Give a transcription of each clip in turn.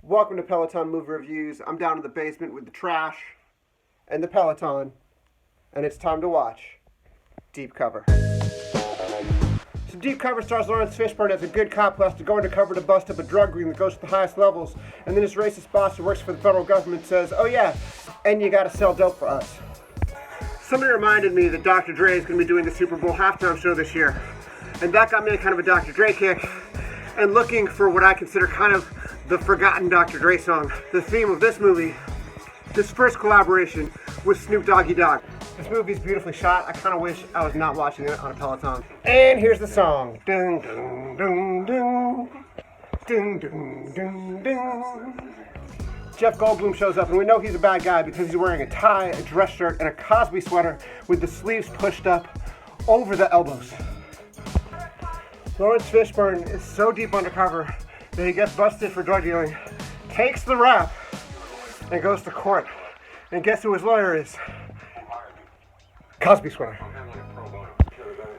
Welcome to Peloton Movie Reviews. I'm down in the basement with the trash and the Peloton, and it's time to watch Deep Cover. So Deep Cover stars Lawrence Fishburne as a good cop who has to go undercover to bust up a drug ring that goes to the highest levels, and then his racist boss who works for the federal government says, "Oh yeah, and you gotta sell dope for us." Somebody reminded me that Dr. Dre is going to be doing the Super Bowl halftime show this year, and that got me kind of a Dr. Dre kick, and looking for what I consider kind of the forgotten Dr. Dre song, the theme of this movie, this first collaboration with Snoop Doggy Dogg. This movie is beautifully shot. I kind of wish I was not watching it on a Peloton. And here's the song. Dun, dun, dun, dun. Dun, dun, dun, dun. Jeff Goldblum shows up, and we know he's a bad guy because he's wearing a tie, a dress shirt, and a Cosby sweater with the sleeves pushed up over the elbows. Lawrence Fishburne is so deep undercover that he gets busted for drug dealing, takes the rap, and goes to court. And guess who his lawyer is? Cosby sweater.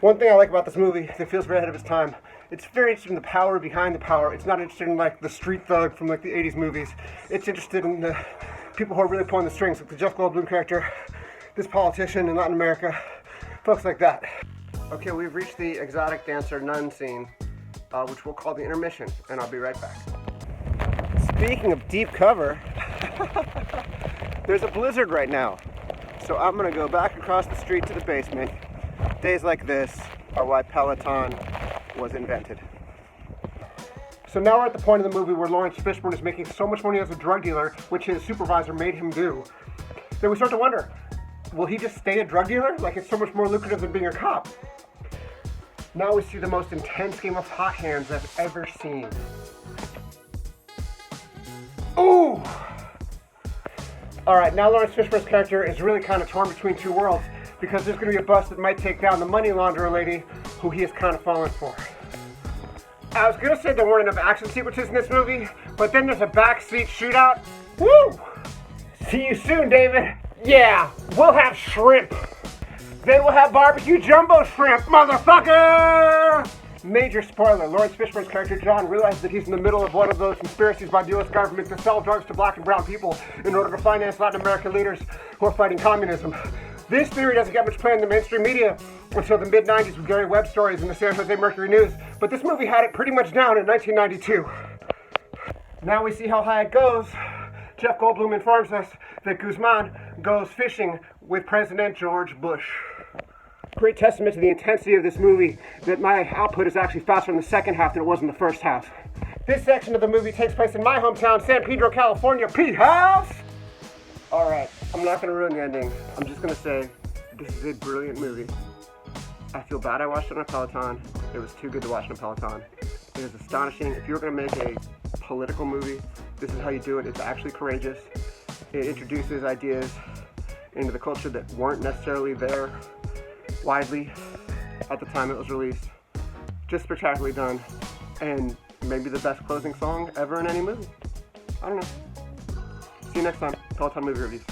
One thing I like about this movie that feels very ahead of its time, it's very interested in the power behind the power. It's not interested in like the street thug from like the 80s movies. It's interested in the people who are really pulling the strings, like the Jeff Goldblum character, this politician in Latin America, folks like that. Okay, we've reached the exotic dancer nun scene, which we'll call the intermission, and I'll be right back. Speaking of deep cover, there's a blizzard right now. So I'm gonna go back across the street to the basement. Days like this are why Peloton was invented. So now we're at the point of the movie where Lawrence Fishburne is making so much money as a drug dealer, which his supervisor made him do, that we start to wonder, will he just stay a drug dealer? Like, it's so much more lucrative than being a cop. Now we see the most intense game of hot hands I've ever seen. Ooh! Alright, now Lawrence Fishburne's character is really kind of torn between two worlds because there's going to be a bust that might take down the money launderer lady who he has kind of fallen for. I was going to say there weren't enough action sequences in this movie, but then there's a backseat shootout. Woo! See you soon, David. Yeah, we'll have shrimp. Then we'll have barbecue jumbo shrimp, motherfucker! Major spoiler, Lawrence Fishburne's character John realizes that he's in the middle of one of those conspiracies by the US government to sell drugs to black and brown people in order to finance Latin American leaders who are fighting communism. This theory doesn't get much play in the mainstream media until the mid-90s with Gary Webb stories in the San Jose Mercury News, but this movie had it pretty much down in 1992. Now we see how high it goes. Jeff Goldblum informs us that Guzman goes fishing with President George Bush. Great testament to the intensity of this movie that my output is actually faster in the second half than it was in the first half. This section of the movie takes place in my hometown, San Pedro, California. Pete House! Alright, I'm not going to ruin the ending. I'm just going to say, this is a brilliant movie. I feel bad I watched it on a Peloton. It was too good to watch on a Peloton. It is astonishing. If you were going to make a political movie, this is how you do it. It's actually courageous. It introduces ideas into the culture that weren't necessarily there widely at the time it was released. Just spectacularly done, and maybe the best closing song ever in any movie. I don't know. See you next time, Peloton Movie Reviews.